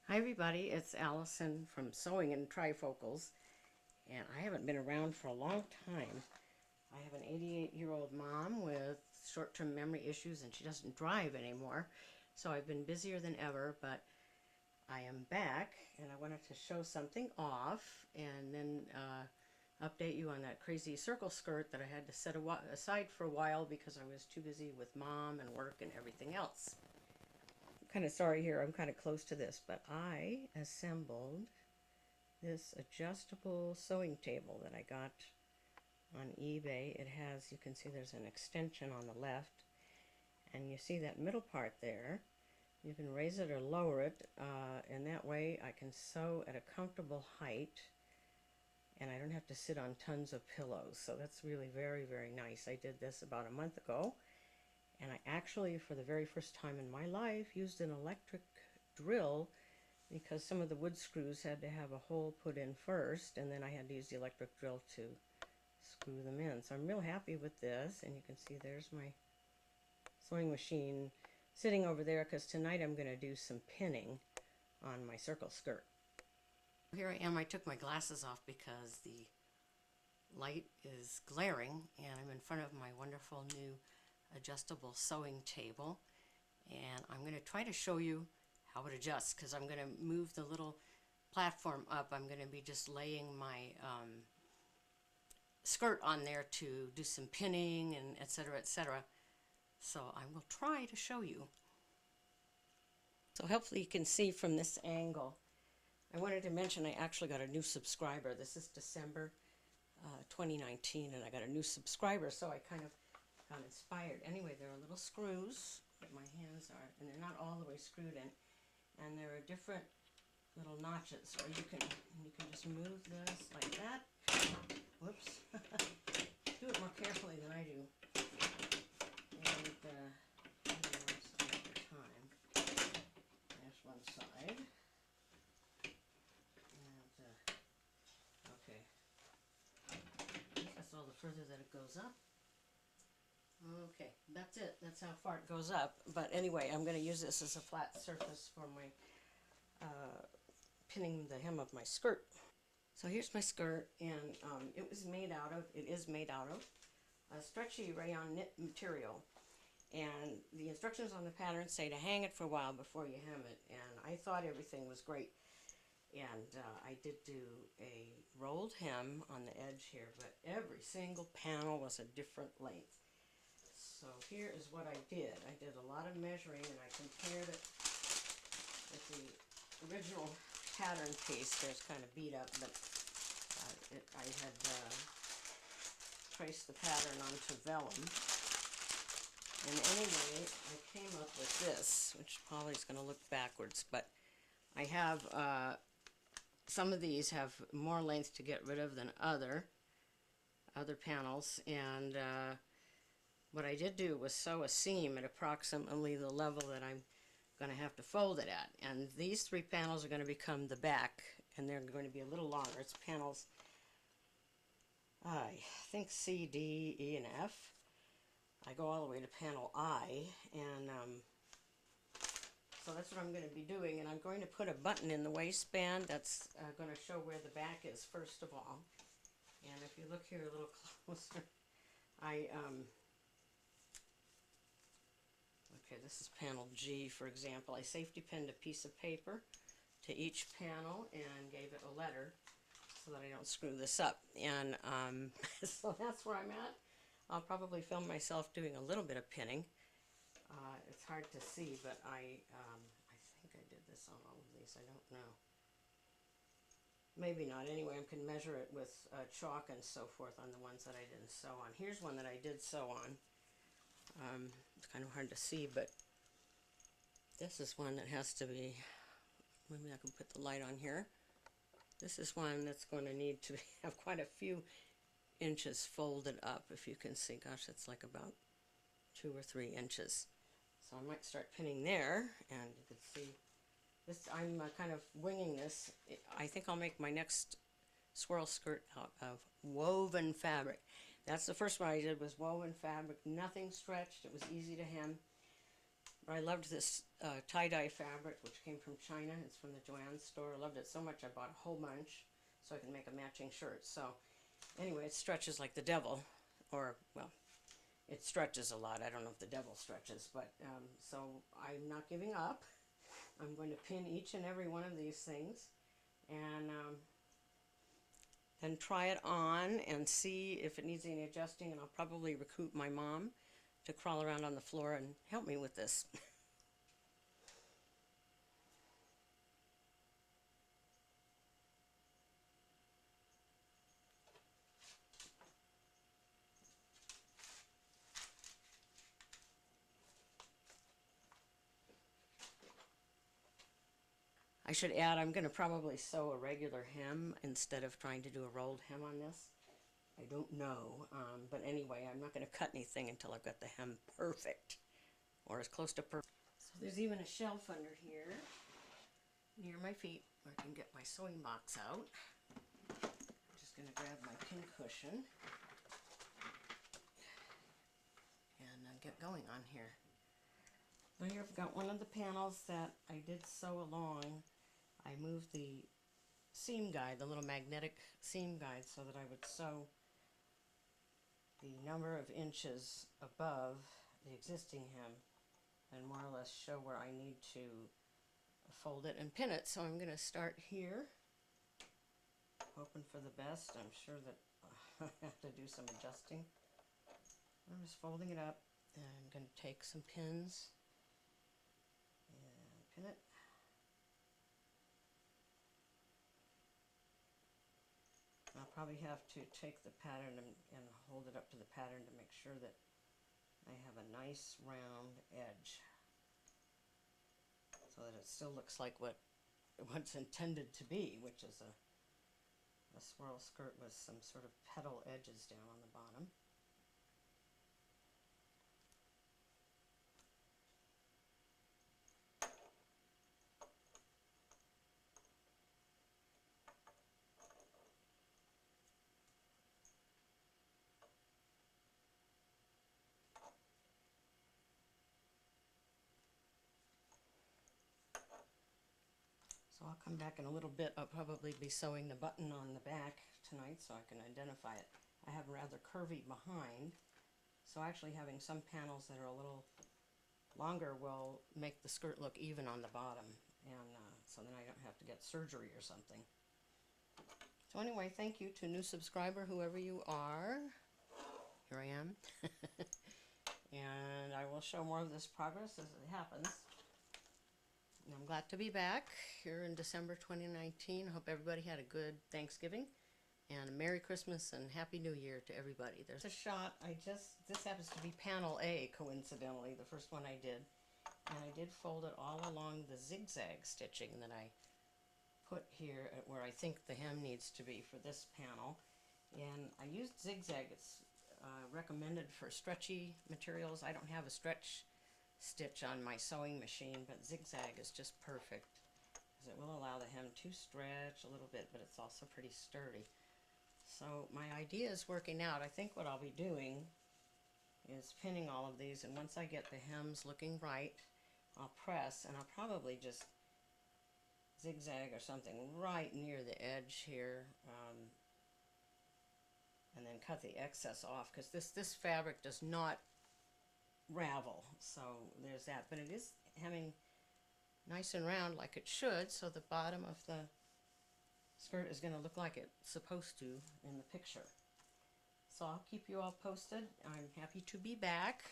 Hi everybody, it's Allison from Sewing in Trifocals, and I haven't been around for a long time. I have an 88-year-old mom with short-term memory issues and she doesn't drive anymore, so I've been busier than ever, but I am back and I wanted to show something off and then update you on that crazy circle skirt that I had to set aside for a while because I was too busy with mom and work and everything else. Kind of sorry here, I'm kind of close to this, but I assembled this adjustable sewing table that I got on eBay. It has, you can see there's an extension on the left, and you see that middle part there. You can raise it or lower it, and that way I can sew at a comfortable height, and I don't have to sit on tons of pillows. So that's really very, very nice. I did this about a month ago. And I actually, for the very first time in my life, used an electric drill because some of the wood screws had to have a hole put in first, and then I had to use the electric drill to screw them in. So I'm real happy with this, and you can see there's my sewing machine sitting over there because tonight I'm going to do some pinning on my circle skirt. Here I am. I took my glasses off because the light is glaring, and I'm in front of my wonderful new adjustable sewing table, and I'm going to try to show you how it adjusts because I'm going to move the little platform up. I'm going to be just laying my skirt on there to do some pinning and etc., etc. So I will try to show you. So hopefully you can see from this angle. I wanted to mention I actually got a new subscriber. This is December 2019, and I got a new subscriber, so I kind of got inspired. Anyway, there are little screws that my hands are, and they're not all the way screwed in, and there are different little notches, or you can just move this like that. Whoops. Do it more carefully than I do. And one side at a time. There's one side. And okay. That's all the further that it goes up. Okay, that's it. That's how far it goes up. But anyway, I'm going to use this as a flat surface for my pinning the hem of my skirt. So here's my skirt, and it is made out of a stretchy rayon knit material. And the instructions on the pattern say to hang it for a while before you hem it. And I thought everything was great. And I did do a rolled hem on the edge here, but every single panel was a different length. So here is what I did. I did a lot of measuring, and I compared it with the original pattern piece. There's kind of beat up, but I had traced the pattern onto vellum. And anyway, I came up with this, which probably is going to look backwards, but I have some of these have more length to get rid of than other panels, and what I did do was sew a seam at approximately the level that I'm going to have to fold it at. And these three panels are going to become the back, and they're going to be a little longer. It's panels, I think C, D, E, and F. I go all the way to panel I, and so that's what I'm going to be doing. And I'm going to put a button in the waistband that's going to show where the back is first of all. And if you look here a little closer, okay, this is panel G, for example. I safety pinned a piece of paper to each panel and gave it a letter so that I don't screw this up. And so that's where I'm at. I'll probably film myself doing a little bit of pinning. It's hard to see, but I think I did this on all of these. I don't know. Maybe not. Anyway, I can measure it with chalk and so forth on the ones that I didn't sew on. Here's one that I did sew on. It's kind of hard to see, but this is one that has to be, maybe I can put the light on here. This is one that's going to need to have quite a few inches folded up, if you can see. Gosh, it's like about 2 or 3 inches. So I might start pinning there, and you can see this. I'm kind of winging this. I think I'll make my next swirl skirt out of woven fabric. That's the first one I did, was woven fabric, nothing stretched. It was easy to hem. But I loved this tie-dye fabric, which came from China. It's from the Joann's store. I loved it so much I bought a whole bunch so I can make a matching shirt. So anyway, it stretches like the devil, or, well, it stretches a lot. I don't know if the devil stretches, but so I'm not giving up. I'm going to pin each and every one of these things and then try it on and see if it needs any adjusting, and I'll probably recruit my mom to crawl around on the floor and help me with this. I should add, I'm going to probably sew a regular hem instead of trying to do a rolled hem on this. I don't know, but anyway, I'm not going to cut anything until I've got the hem perfect, or as close to perfect. So there's even a shelf under here, near my feet, where I can get my sewing box out. I'm just going to grab my pin cushion and get going on here. Now here I've got one of the panels that I did sew along. I moved the seam guide, the little magnetic seam guide, so that I would sew the number of inches above the existing hem and more or less show where I need to fold it and pin it. So I'm going to start here, hoping for the best. I'm sure that I have to do some adjusting. I'm just folding it up, and I'm going to take some pins and pin it. I'll probably have to take the pattern and hold it up to the pattern to make sure that I have a nice round edge so that it still looks like what's intended to be, which is a swirl skirt with some sort of petal edges down on the bottom. So I'll come back in a little bit. I'll probably be sewing the button on the back tonight so I can identify it. I have rather curvy behind, so actually having some panels that are a little longer will make the skirt look even on the bottom, and so then I don't have to get surgery or something. So anyway, thank you to new subscriber, whoever you are. Here I am. And I will show more of this progress as it happens. I'm glad to be back here in December 2019. I hope everybody had a good Thanksgiving and a Merry Christmas and Happy New Year to everybody. There's a shot. This happens to be panel A, coincidentally, the first one I did. And I did fold it all along the zigzag stitching that I put here at where I think the hem needs to be for this panel. And I used zigzag. It's recommended for stretchy materials. I don't have a stretch stitch on my sewing machine, but zigzag is just perfect because it will allow the hem to stretch a little bit, but it's also pretty sturdy. So my idea is working out. I think what I'll be doing is pinning all of these, and once I get the hems looking right, I'll press, and I'll probably just zigzag or something right near the edge here, and then cut the excess off, because this fabric does not ravel, so there's that. But it is hemming nice and round like it should, so the bottom of the skirt is going to look like it's supposed to in the picture. So I'll keep you all posted. I'm happy to be back.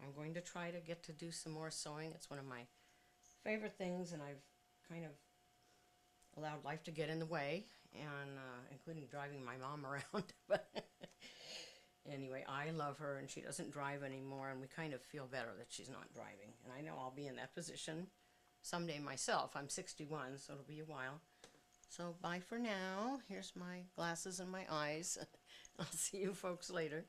I'm going to try to get to do some more sewing. It's one of my favorite things, and I've kind of allowed life to get in the way, and including driving my mom around. But anyway, I love her, and she doesn't drive anymore, and we kind of feel better that she's not driving. And I know I'll be in that position someday myself. I'm 61, so it'll be a while. So bye for now. Here's my glasses and my eyes. I'll see you folks later.